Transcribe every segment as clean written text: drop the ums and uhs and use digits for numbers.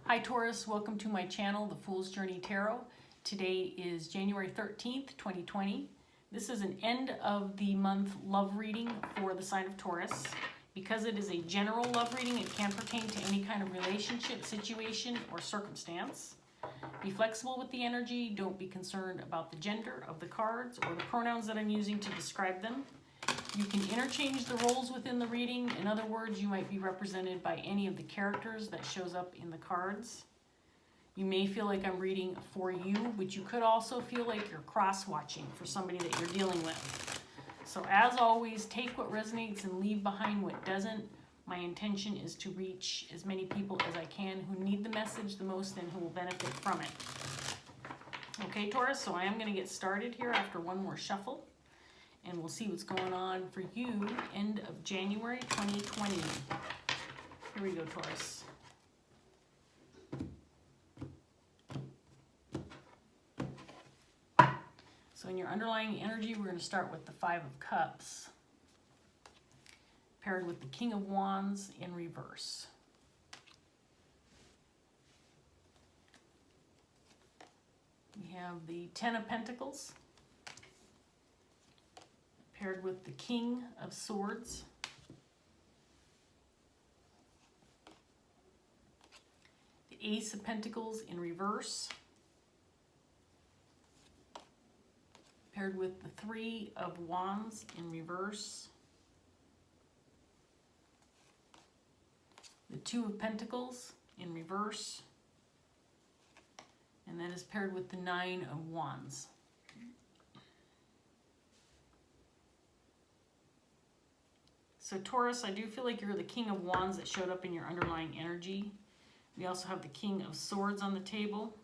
Hi Taurus, welcome to my channel, The Fool's Journey Tarot. Today is January 13th, 2020. This is an end of the month love reading for the sign of Taurus. Because it is a general love reading, it can pertain to any kind of relationship, situation, or circumstance. Be flexible with the energy. Don't be concerned about the gender of the cards or the pronouns that I'm using to describe them. You can interchange the roles within the reading. In other words, you might be represented by any of the characters that shows up in the cards. You may feel like I'm reading for you, but you could also feel like you're cross-watching for somebody that you're dealing with. So as always, take what resonates and leave behind what doesn't. My intention is to reach as many people as I can who need the message the most and who will benefit from it. Okay, Taurus, so I am going to get started here after one more shuffle. And we'll see what's going on for you end of January 2020. Here we go, Taurus. So in your underlying energy, we're going to start with the Five of Cups, paired with the King of Wands in reverse. We have the Ten of Pentacles, paired with the King of Swords. The Ace of Pentacles in reverse, paired with the Three of Wands in reverse. The Two of Pentacles in reverse. And that is paired with the Nine of Wands. So Taurus, I do feel like you're the King of Wands that showed up in your underlying energy. We also have the King of Swords on the table.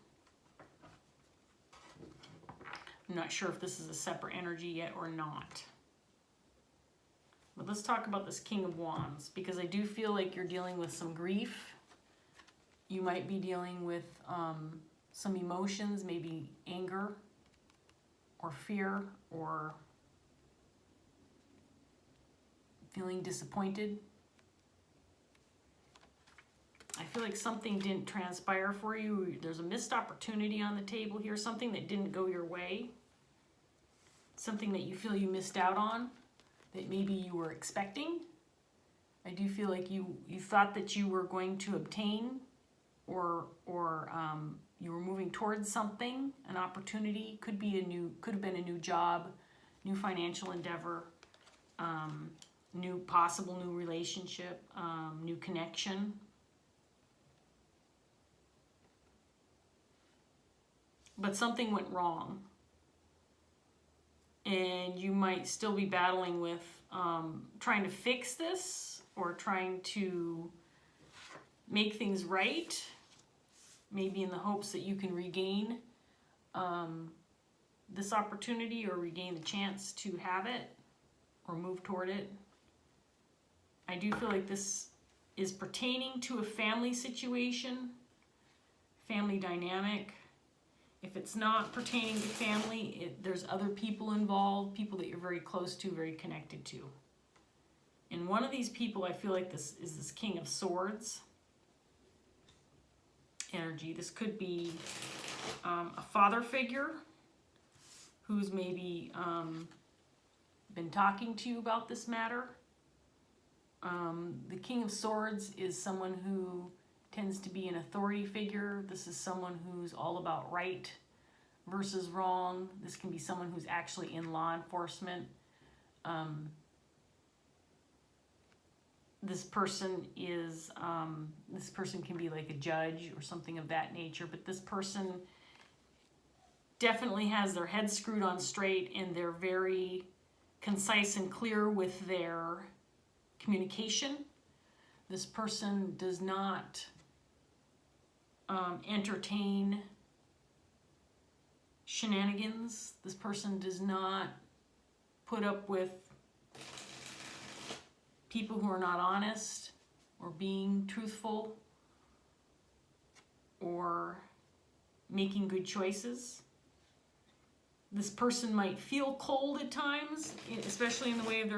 I'm not sure if this is a separate energy yet or not. But let's talk about this King of Wands, because I do feel like you're dealing with some grief. You might be dealing with some emotions, maybe anger or fear or feeling disappointed. I feel like something didn't transpire for you. There's a missed opportunity on the table here, something that didn't go your way, something that you feel you missed out on that maybe you were expecting. I do feel like you thought that you were going to obtain or you were moving towards something, an opportunity, could have been a new job, new financial endeavor, possible new relationship, new connection. But something went wrong. And you might still be battling with trying to fix this or trying to make things right, maybe in the hopes that you can regain this opportunity or regain the chance to have it or move toward it. I do feel like this is pertaining to a family situation, family dynamic. If it's not pertaining to family, there's other people involved, people that you're very close to, very connected to. And one of these people, I feel like this is this King of Swords energy. This could be a father figure who's maybe been talking to you about this matter. The King of Swords is someone who tends to be an authority figure. This is someone who's all about right versus wrong. This can be someone who's actually in law enforcement. This person can be like a judge or something of that nature, but this person definitely has their head screwed on straight and they're very concise and clear with their communication. This person does not entertain shenanigans. This person does not put up with people who are not honest or being truthful or making good choices. This person might feel cold at times, especially in the way of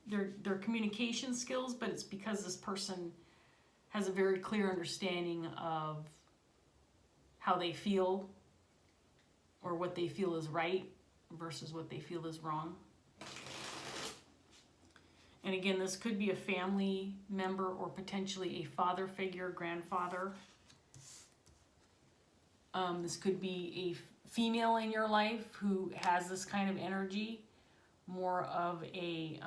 their communication skills, but it's because this person has a very clear understanding of how they feel, or what they feel is right versus what they feel is wrong. And again, this could be a family member or potentially a father figure, grandfather. This could be a female in your life who has this kind of energy, more of a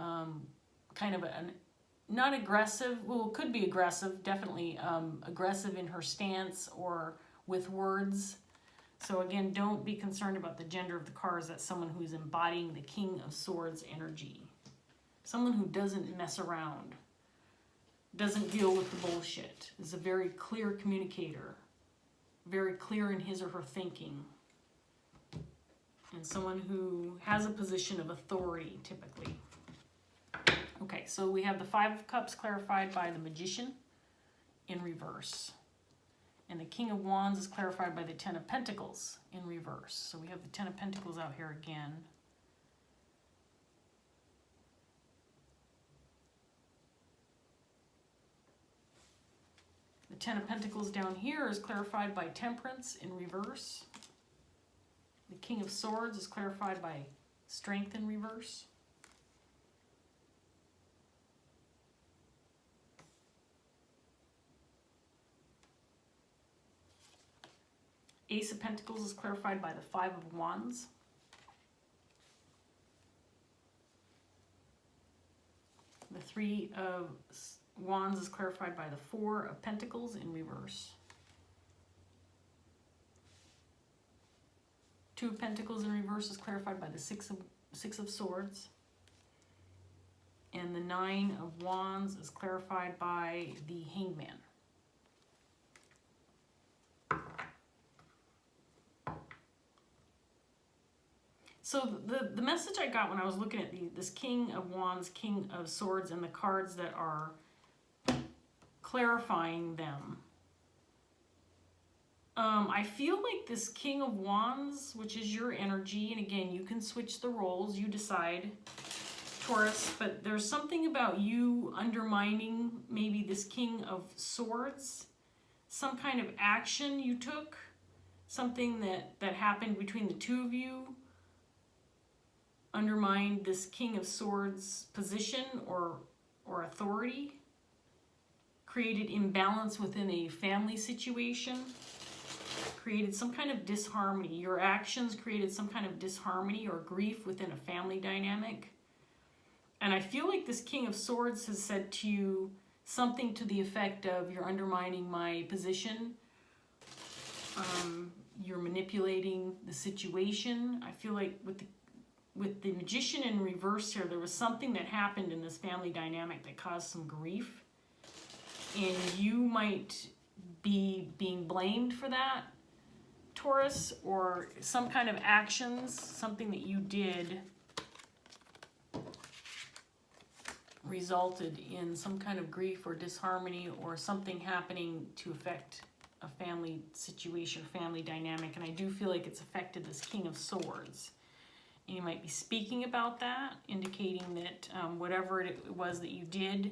kind of an not aggressive, well, it could be aggressive, definitely aggressive in her stance or with words. So again, don't be concerned about the gender of the cards. That's someone who's embodying the King of Swords energy. Someone who doesn't mess around, doesn't deal with the bullshit, is a very clear communicator, very clear in his or her thinking, and someone who has a position of authority, typically. Okay, so we have the Five of Cups clarified by the Magician in reverse. And the King of Wands is clarified by the Ten of Pentacles in reverse. So we have the Ten of Pentacles out here again. The Ten of Pentacles down here is clarified by Temperance in reverse. The King of Swords is clarified by Strength in reverse. Ace of Pentacles is clarified by the Five of Wands. The Three of Wands is clarified by the Four of Pentacles in reverse. Two of Pentacles in reverse is clarified by the Six of Swords. And the Nine of Wands is clarified by the Hangman. So the message I got when I was looking at this King of Wands, King of Swords, and the cards that are clarifying them, I feel like this King of Wands, which is your energy, and again, you can switch the roles, you decide, Taurus, but there's something about you undermining maybe this King of Swords, some kind of action you took, something that happened between the two of you, undermined this King of Swords position or authority, created imbalance within a family situation, created some kind of disharmony. Your actions created some kind of disharmony or grief within a family dynamic. And I feel like this King of Swords has said to you something to the effect of, you're undermining my position, you're manipulating the situation. I feel like with the Magician in reverse here, there was something that happened in this family dynamic that caused some grief. And you might be being blamed for that, Taurus, or some kind of actions, something that you did resulted in some kind of grief or disharmony or something happening to affect a family situation, family dynamic. And I do feel like it's affected this King of Swords. And you might be speaking about that, indicating that whatever it was that you did,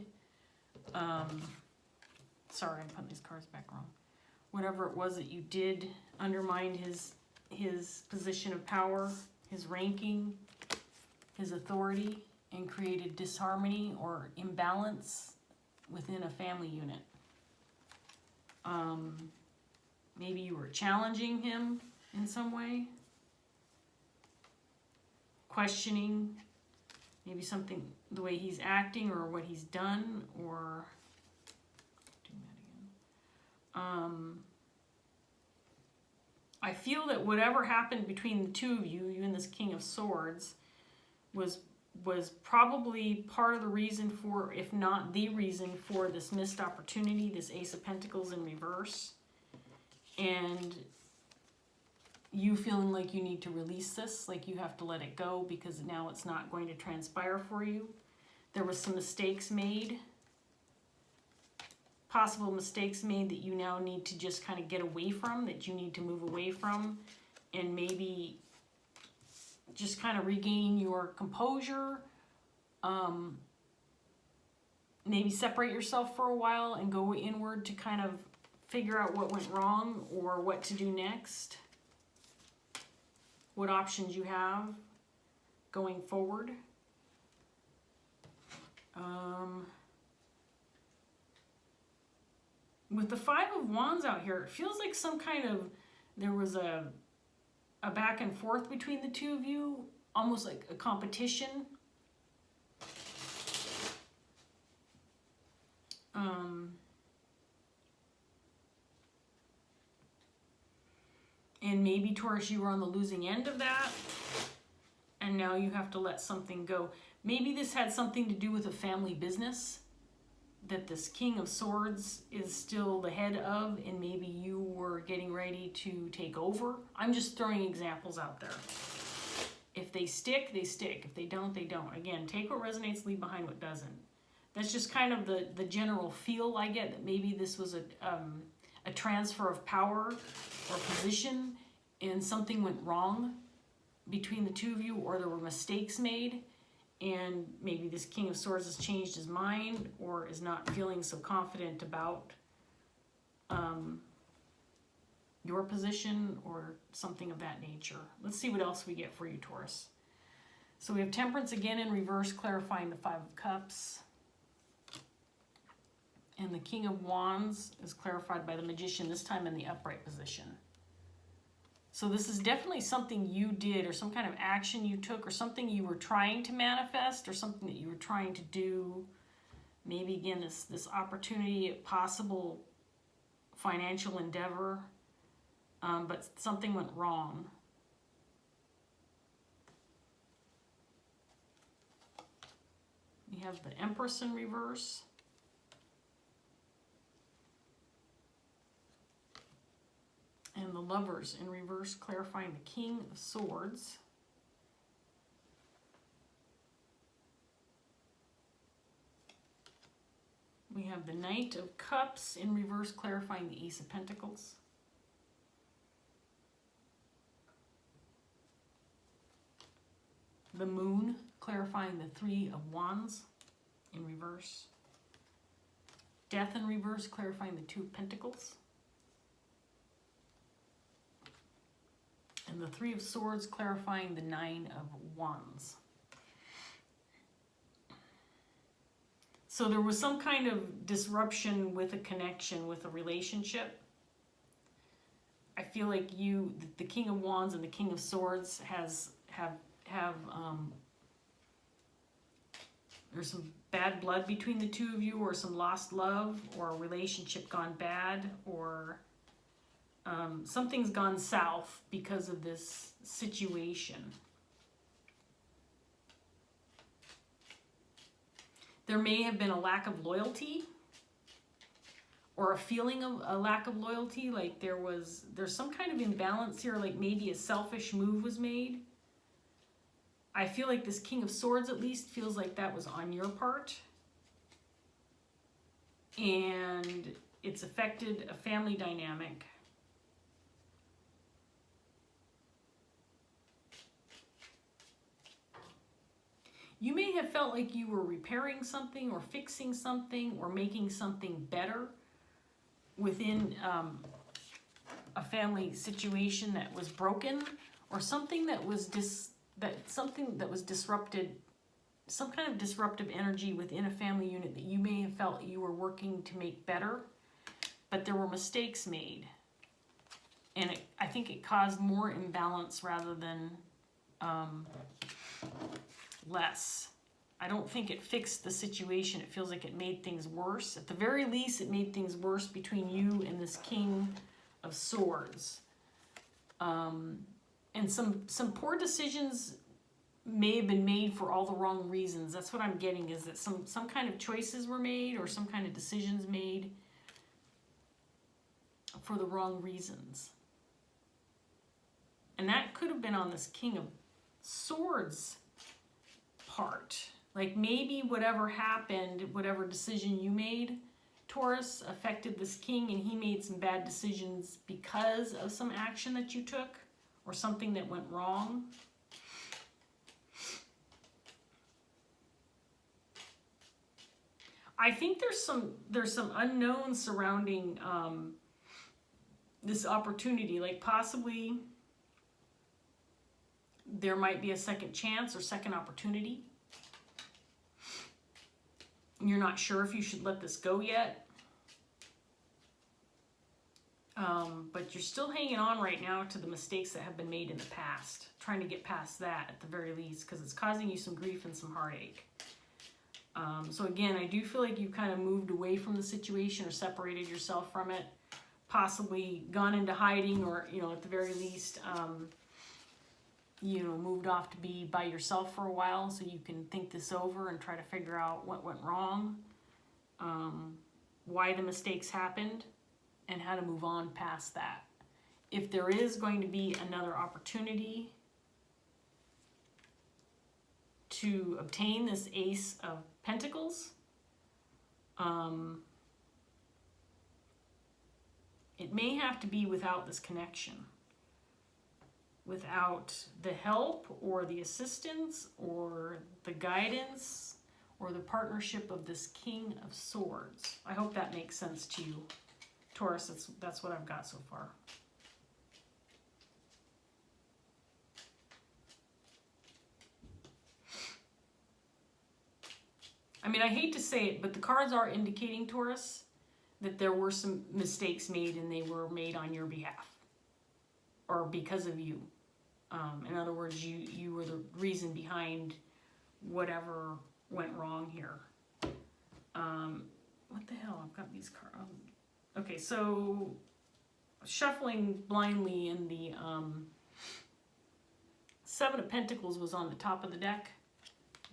sorry, I'm putting these cards back wrong. Whatever it was that you did undermined his position of power, his ranking, his authority, and created disharmony or imbalance within a family unit. Maybe you were challenging him in some way, questioning maybe something, the way he's acting or what he's done, or doing that again. I feel that whatever happened between the two of you, you and this King of Swords, was probably part of the reason for, if not the reason for, this missed opportunity, this Ace of Pentacles in reverse. And you feeling like you need to release this, like you have to let it go because now it's not going to transpire for you. There was some mistakes made, possible mistakes made that you now need to just kind of get away from, that you need to move away from, and maybe just kind of regain your composure, maybe separate yourself for a while and go inward to kind of figure out what went wrong or what to do next, what options you have going forward. With the Five of Wands out here, it feels like some kind of, there was a back and forth between the two of you, almost like a competition. And maybe, Taurus, you were on the losing end of that, and now you have to let something go. Maybe this had something to do with a family business that this King of Swords is still the head of, and maybe you were getting ready to take over. I'm just throwing examples out there. If they stick, they stick. If they don't, they don't. Again, take what resonates, leave behind what doesn't. That's just kind of the general feel I get, that maybe this was a transfer of power or position, and something went wrong between the two of you, or there were mistakes made, and maybe this King of Swords has changed his mind or is not feeling so confident about your position or something of that nature. Let's see what else we get for you, Taurus. So we have Temperance again in reverse, clarifying the Five of Cups. And the King of Wands is clarified by the Magician, this time in the upright position. So this is definitely something you did, or some kind of action you took, or something you were trying to manifest, or something that you were trying to do. Maybe, again, this opportunity, possible financial endeavor, but something went wrong. We have the Empress in reverse. And the Lovers in reverse, clarifying the King of Swords. We have the Knight of Cups in reverse, clarifying the Ace of Pentacles. The Moon, clarifying the Three of Wands in reverse. Death in reverse, clarifying the Two of Pentacles. And the Three of Swords, clarifying the Nine of Wands. So there was some kind of disruption with a connection, with a relationship. I feel like the King of Wands and the King of Swords have there's some bad blood between the two of you, or some lost love, or a relationship gone bad, or something's gone south because of this situation. There may have been a lack of loyalty, or a feeling of a lack of loyalty, like there's some kind of imbalance here, like maybe a selfish move was made. I feel like this King of Swords at least feels like that was on your part. And it's affected a family dynamic. You may have felt like you were repairing something, or fixing something, or making something better within a family situation that was broken, or something that was disrupted, some kind of disruptive energy within a family unit that you may have felt you were working to make better, but there were mistakes made. And I think it caused more imbalance rather than less. I don't think it fixed the situation. It feels like it made things worse. At the very least, it made things worse between you and this King of Swords. And some poor decisions may have been made for all the wrong reasons. That's what I'm getting, is that some kind of choices were made, or some kind of decisions made for the wrong reasons. And that could have been on this King of Swords part. Like maybe whatever happened, whatever decision you made, Taurus, affected this king, and he made some bad decisions because of some action that you took, or something that went wrong. I think there's some unknowns surrounding this opportunity. Like possibly there might be a second chance or second opportunity. You're not sure if you should let this go yet. But you're still hanging on right now to the mistakes that have been made in the past. Trying to get past that at the very least, because it's causing you some grief and some heartache. So again, I do feel like you've kind of moved away from the situation or separated yourself from it. Possibly gone into hiding, or, you know, at the very least, you know, moved off to be by yourself for a while so you can think this over and try to figure out what went wrong, why the mistakes happened, and how to move on past that. If there is going to be another opportunity to obtain this Ace of Pentacles, it may have to be without this connection, without the help or the assistance or the guidance or the partnership of this King of Swords. I hope that makes sense to you, Taurus. That's what I've got so far. I mean, I hate to say it, but the cards are indicating, Taurus, that there were some mistakes made, and they were made on your behalf or because of you. In other words, you were the reason behind whatever went wrong here. What the hell? I've got these cards. Okay, so shuffling blindly, in the Seven of Pentacles was on the top of the deck,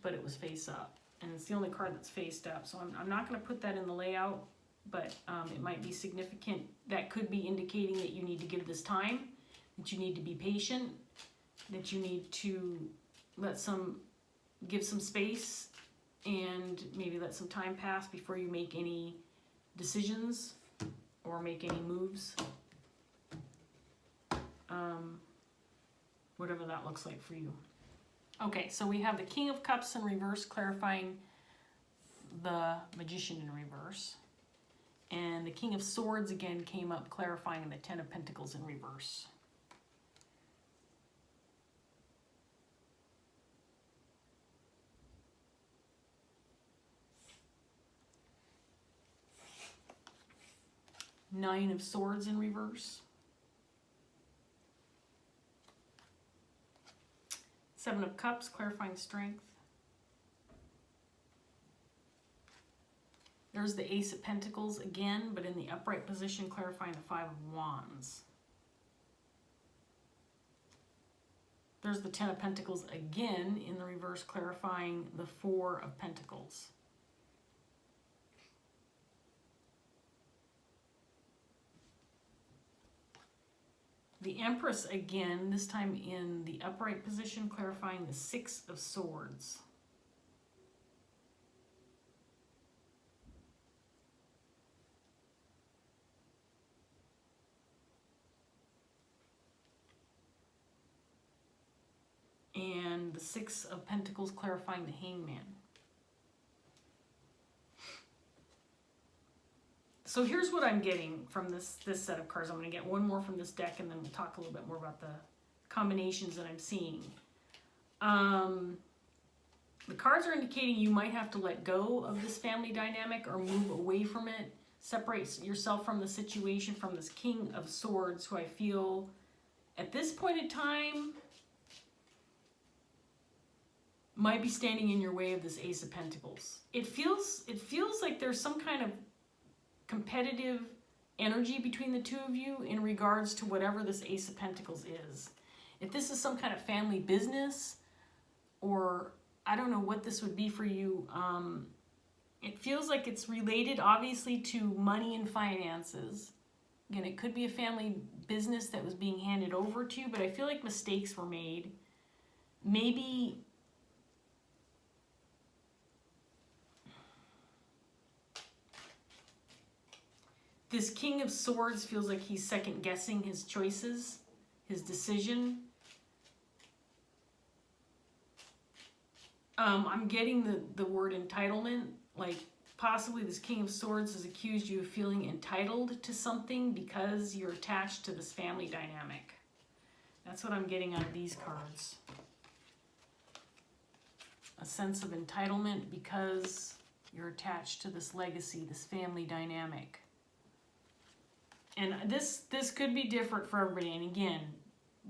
but it was face up. And it's the only card that's faced up. So I'm not going to put that in the layout, but it might be significant. That could be indicating that you need to give this time, that you need to be patient, that you need to give some space, and maybe let some time pass before you make any decisions or make any moves. Whatever that looks like for you. Okay, so we have the King of Cups in reverse, clarifying the Magician in reverse. And the King of Swords again came up, clarifying the Ten of Pentacles in reverse. Nine of Swords in reverse. Seven of Cups, clarifying strength. There's the Ace of Pentacles again, but in the upright position, clarifying the Five of Wands. There's the Ten of Pentacles again in the reverse, clarifying the Four of Pentacles. The Empress again, this time in the upright position, clarifying the Six of Swords. And the Six of Pentacles clarifying the Hangman. So here's what I'm getting from this set of cards. I'm going to get one more from this deck, and then we'll talk a little bit more about the combinations that I'm seeing. The cards are indicating you might have to let go of this family dynamic or move away from it. Separate yourself from the situation, from this King of Swords, who I feel at this point in time might be standing in your way of this Ace of Pentacles. It feels like there's some kind of competitive energy between the two of you in regards to whatever this Ace of Pentacles is. If this is some kind of family business, or I don't know what this would be for you, it feels like it's related obviously to money and finances. Again, it could be a family business that was being handed over to you, but I feel like mistakes were made. Maybe this King of Swords feels like he's second guessing his choices, his decision. I'm getting the word entitlement, like Possibly this King of Swords has accused you of feeling entitled to something because you're attached to this family dynamic. That's what I'm getting out of these cards. A sense of entitlement because you're attached to this legacy, this family dynamic. And this could be different for everybody. And again,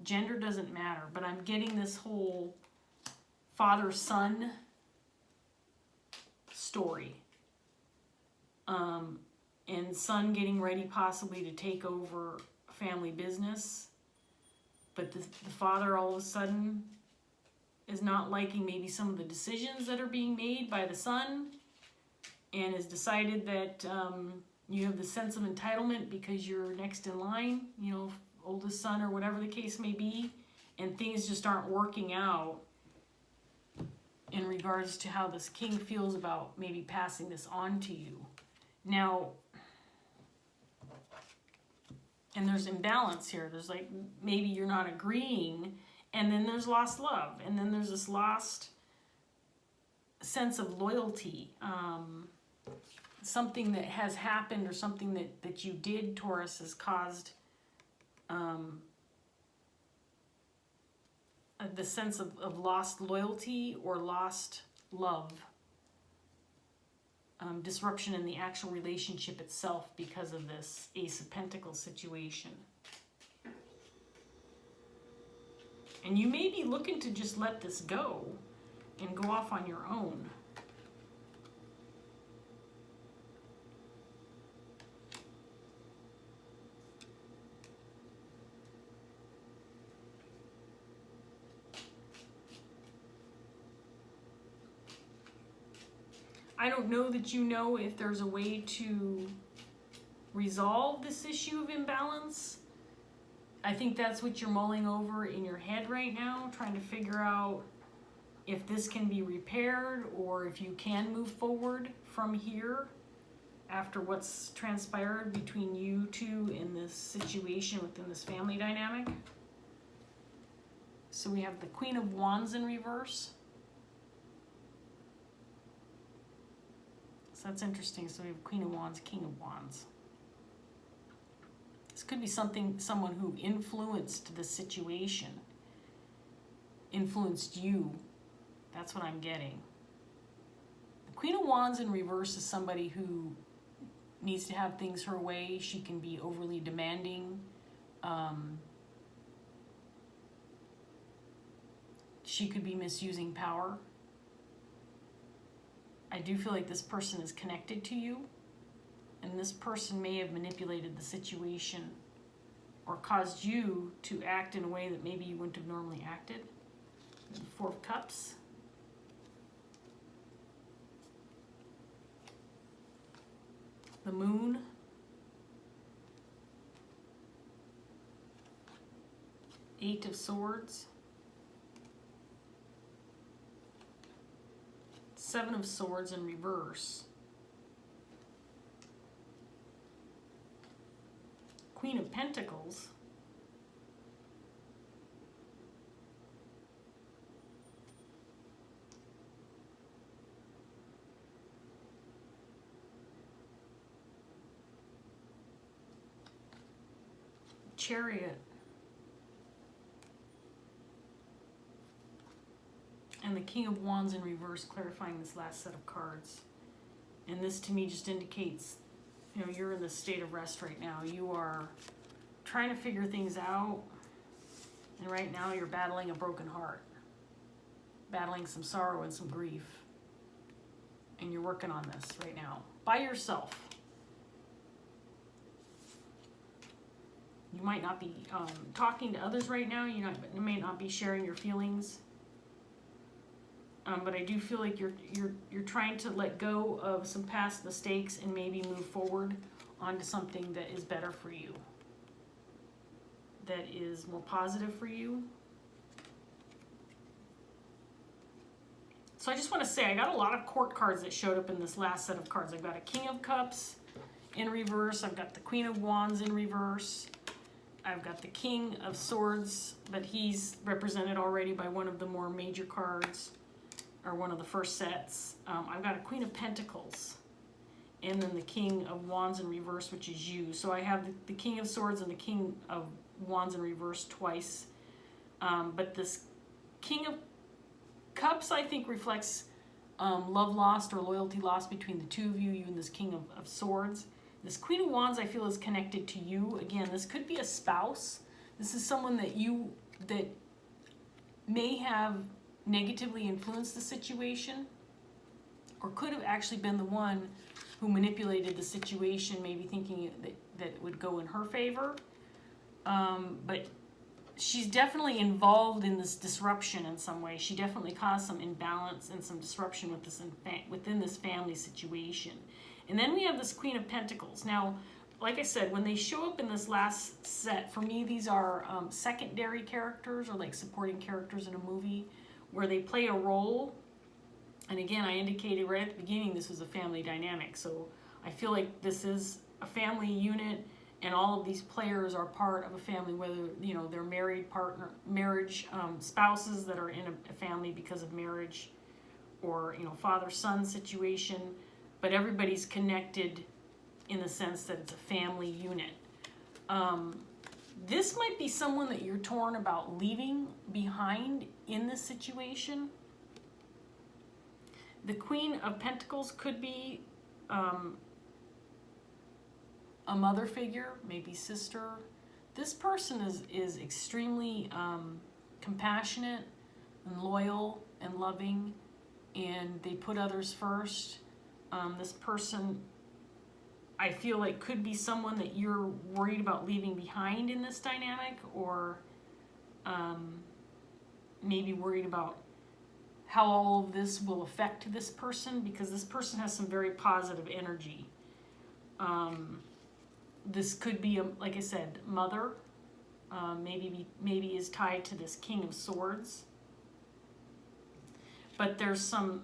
gender doesn't matter, but I'm getting this whole father-son story. And son getting ready possibly to take over family business. But the father all of a sudden is not liking maybe some of the decisions that are being made by the son, and has decided that you have the sense of entitlement because you're next in line, you know, oldest son or whatever the case may be, and things just aren't working out in regards to how this king feels about maybe passing this on to you. Now, and there's imbalance here. There's like, maybe you're not agreeing, and then there's lost love, and then there's this lost sense of loyalty. Something that has happened or something that you did, Taurus, has caused the sense of lost loyalty or lost love. Disruption in the actual relationship itself because of this Ace of Pentacles situation. And you may be looking to just let this go and go off on your own. I don't know that you know if there's a way to resolve this issue of imbalance. I think that's what you're mulling over in your head right now, trying to figure out if this can be repaired or if you can move forward from here after what's transpired between you two in this situation within this family dynamic. So we have the Queen of Wands in reverse. So that's interesting. So we have Queen of Wands, King of Wands. This could be someone who influenced the situation, influenced you. That's what I'm getting. The Queen of Wands in reverse is somebody who needs to have things her way. She can be overly demanding. She could be misusing power. I do feel like this person is connected to you, and this person may have manipulated the situation or caused you to act in a way that maybe you wouldn't have normally acted. The Four of Cups. The Moon. Eight of Swords. Seven of Swords in reverse. Queen of Pentacles. Chariot. And the King of Wands in reverse, clarifying this last set of cards. And this to me just indicates, you know, you're in this state of rest right now. You are trying to figure things out. And right now you're battling a broken heart. Battling some sorrow and some grief. And you're working on this right now. By yourself. You might not be talking to others right now. You may not be sharing your feelings. But I do feel like you're trying to let go of some past mistakes and maybe move forward onto something that is better for you, that is more positive for you. So I just want to say, I got a lot of court cards that showed up in this last set of cards. I've got a King of Cups in reverse. I've got the Queen of Wands in reverse. I've got the King of Swords, but he's represented already by one of the more major cards, or one of the first sets. I've got a Queen of Pentacles and then the King of Wands in reverse, which is you. So I have the King of Swords and the King of Wands in reverse twice. But this King of Cups, I think, reflects love lost or loyalty lost between the two of you, you and this King of Swords. This Queen of Wands, I feel, is connected to you. Again, this could be a spouse. This is someone that may have negatively influenced the situation, or could have actually been the one who manipulated the situation, maybe thinking that it would go in her favor. But she's definitely involved in this disruption in some way. She definitely caused some imbalance and some disruption with this within this family situation. And then we have this Queen of Pentacles. Now, like I said, when they show up in this last set, for me, these are secondary characters, or like supporting characters in a movie where they play a role. And again, I indicated right at the beginning this was a family dynamic. So I feel like this is a family unit, and all of these players are part of a family, whether, you know, they're marriage spouses that are in a family because of marriage, or, you know, father-son situation. But everybody's connected in the sense that it's a family unit. This might be someone that you're torn about leaving behind in this situation. The Queen of Pentacles could be a mother figure, maybe sister. This person is extremely compassionate and loyal and loving, and they put others first. This person, I feel like, could be someone that you're worried about leaving behind in this dynamic, or maybe worried about how all of this will affect this person, because this person has some very positive energy. This could be, like I said, mother, maybe is tied to this King of Swords. But there's some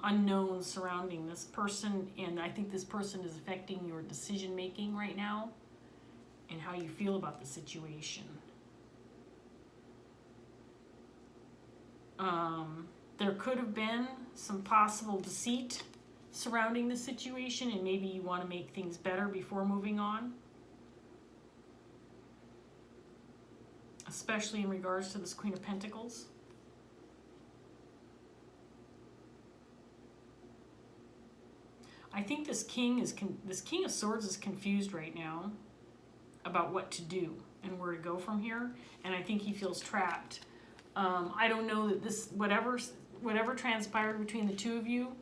unknowns surrounding this person, and I think this person is affecting your decision making right now and how you feel about the situation. There could have been some possible deceit surrounding the situation, and maybe you want to make things better before moving on, especially in regards to this Queen of Pentacles. I think this King of Swords is confused right now about what to do and where to go from here, and I think he feels trapped. I don't know that this whatever transpired between the two of you,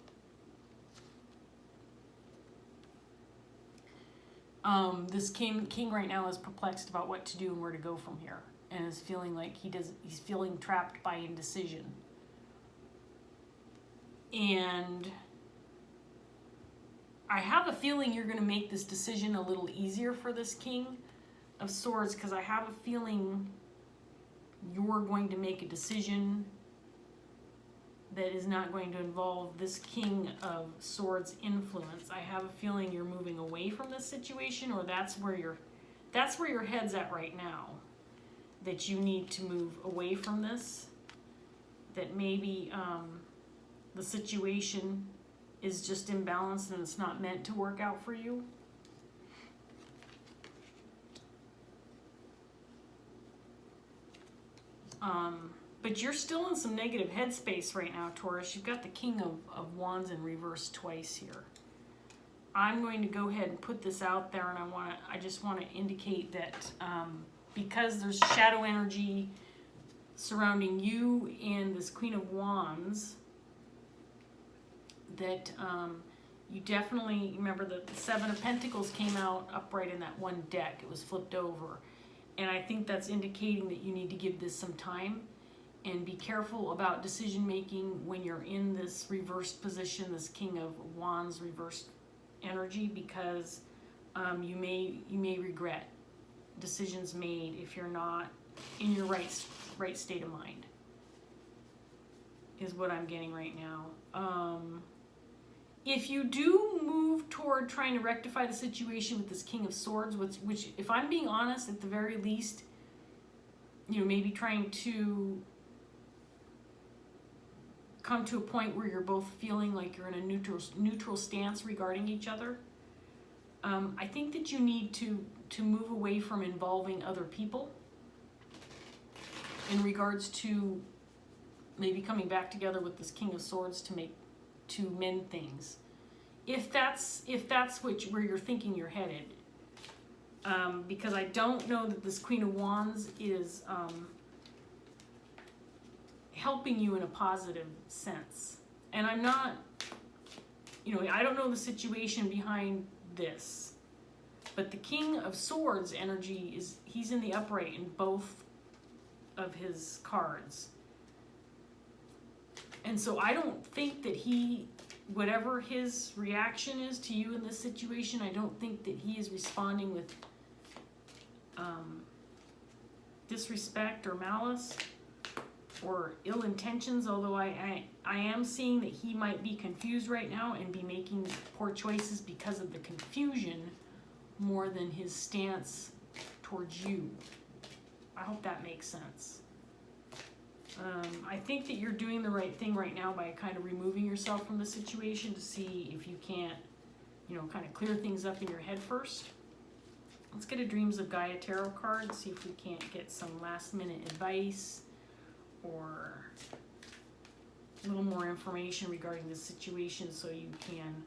this king right now is perplexed about what to do and where to go from here, and is feeling like he's feeling trapped by indecision. And I have a feeling you're going to make this decision a little easier for this King of Swords, because I have a feeling you're going to make a decision that is not going to involve this King of Swords influence. I have a feeling you're moving away from this situation, or that's where your head's at right now, that you need to move away from this, that maybe the situation is just imbalanced and it's not meant to work out for you. But you're still in some negative headspace right now, Taurus. You've got the King of Wands in reverse twice here. I'm going to go ahead and put this out there, and I just want to indicate that because there's shadow energy surrounding you and this Queen of Wands, that you definitely remember that the Seven of Pentacles came out upright in that one deck. It was flipped over. And I think that's indicating that you need to give this some time and be careful about decision making when you're in this reversed position, this King of Wands reversed energy, because you may regret decisions made if you're not in your right state of mind, is what I'm getting right now. If you do move toward trying to rectify the situation with this King of Swords, which if I'm being honest, at the very least, you know, maybe trying to come to a point where you're both feeling like you're in a neutral stance regarding each other, I think that you need to move away from involving other people in regards to maybe coming back together with this King of Swords to mend things. If that's where you're thinking you're headed. Because I don't know that this Queen of Wands is helping you in a positive sense. And I'm not, I don't know the situation behind this. But the King of Swords energy he's in the upright in both of his cards. And so I don't think that whatever his reaction is to you in this situation, I don't think that he is responding with disrespect or malice or ill intentions, although I am seeing that he might be confused right now and be making poor choices because of the confusion more than his stance towards you. I hope that makes sense. I think that you're doing the right thing right now by kind of removing yourself from the situation to see if you can't, kind of clear things up in your head first. Let's get a Dreams of Gaia tarot card, see if we can't get some last minute advice or a little more information regarding this situation so you can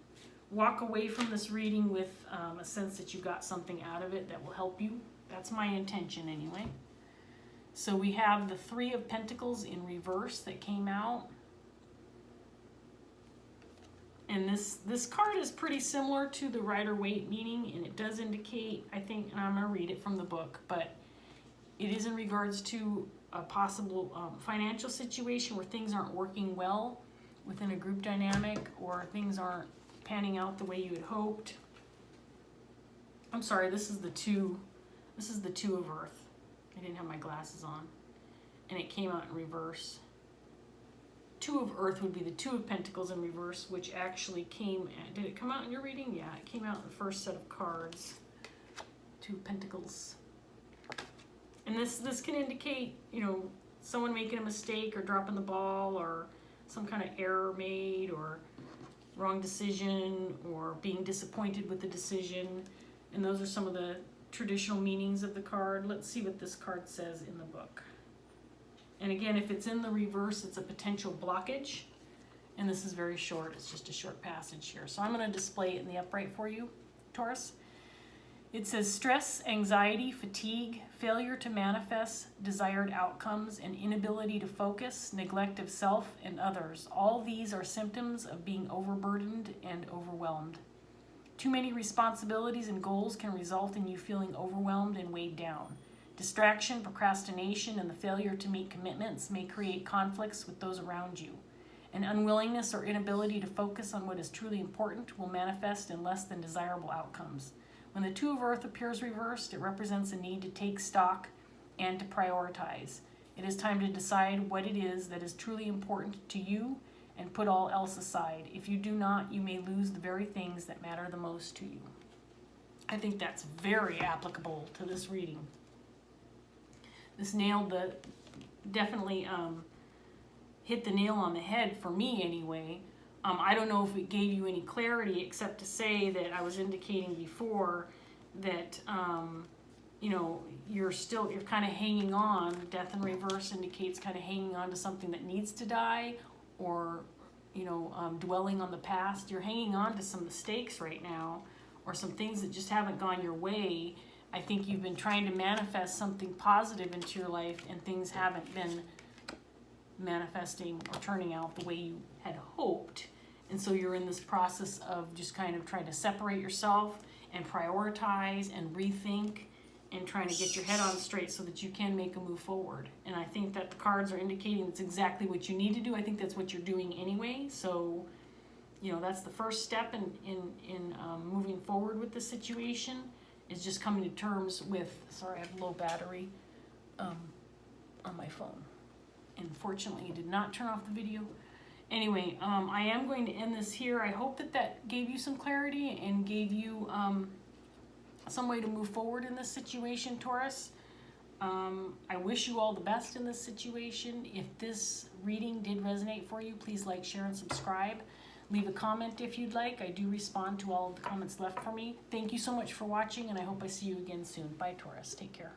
walk away from this reading with a sense that you got something out of it that will help you. That's my intention anyway. So we have the Three of Pentacles in reverse that came out. And this card is pretty similar to the Rider-Waite meaning, and it does indicate, I think, and I'm going to read it from the book, but it is in regards to a possible financial situation where things aren't working well within a group dynamic, or things aren't panning out the way you had hoped. I'm sorry, this is the Two of Earth. I didn't have my glasses on, and it came out in reverse. Two of Earth would be the Two of Pentacles in reverse, which actually did it come out in your reading? Yeah, it came out in the first set of cards. Two of Pentacles. And this can indicate, someone making a mistake or dropping the ball or some kind of error made or wrong decision or being disappointed with the decision. And those are some of the traditional meanings of the card. Let's see what this card says in the book. And again, if it's in the reverse, it's a potential blockage. And this is very short. It's just a short passage here. So I'm going to display it in the upright for you, Taurus. It says stress, anxiety, fatigue, failure to manifest desired outcomes, and inability to focus, neglect of self and others. All these are symptoms of being overburdened and overwhelmed. Too many responsibilities and goals can result in you feeling overwhelmed and weighed down. Distraction, procrastination, and the failure to meet commitments may create conflicts with those around you. An unwillingness or inability to focus on what is truly important will manifest in less than desirable outcomes. When the Two of Earth appears reversed, it represents a need to take stock and to prioritize. It is time to decide what it is that is truly important to you and put all else aside. If you do not, you may lose the very things that matter the most to you. I think that's very applicable to this reading. This definitely hit the nail on the head for me anyway. I don't know if it gave you any clarity except to say that I was indicating before that you're kind of hanging on. Death in reverse indicates kind of hanging on to something that needs to die, or dwelling on the past. You're hanging on to some mistakes right now, or some things that just haven't gone your way. I think you've been trying to manifest something positive into your life, and things haven't been manifesting or turning out the way you had hoped. And so you're in this process of just kind of trying to separate yourself and prioritize and rethink and trying to get your head on straight so that you can make a move forward. And I think that the cards are indicating that's exactly what you need to do. I think that's what you're doing anyway. So, that's the first step in moving forward with the situation, is just coming to terms with, sorry, I have low battery on my phone. And fortunately, I did not turn off the video. Anyway, I am going to end this here. I hope that gave you some clarity and gave you some way to move forward in this situation, Taurus. I wish you all the best in this situation. If this reading did resonate for you, please like, share, and subscribe. Leave a comment if you'd like. I do respond to all of the comments left for me. Thank you so much for watching, and I hope I see you again soon. Bye, Taurus. Take care.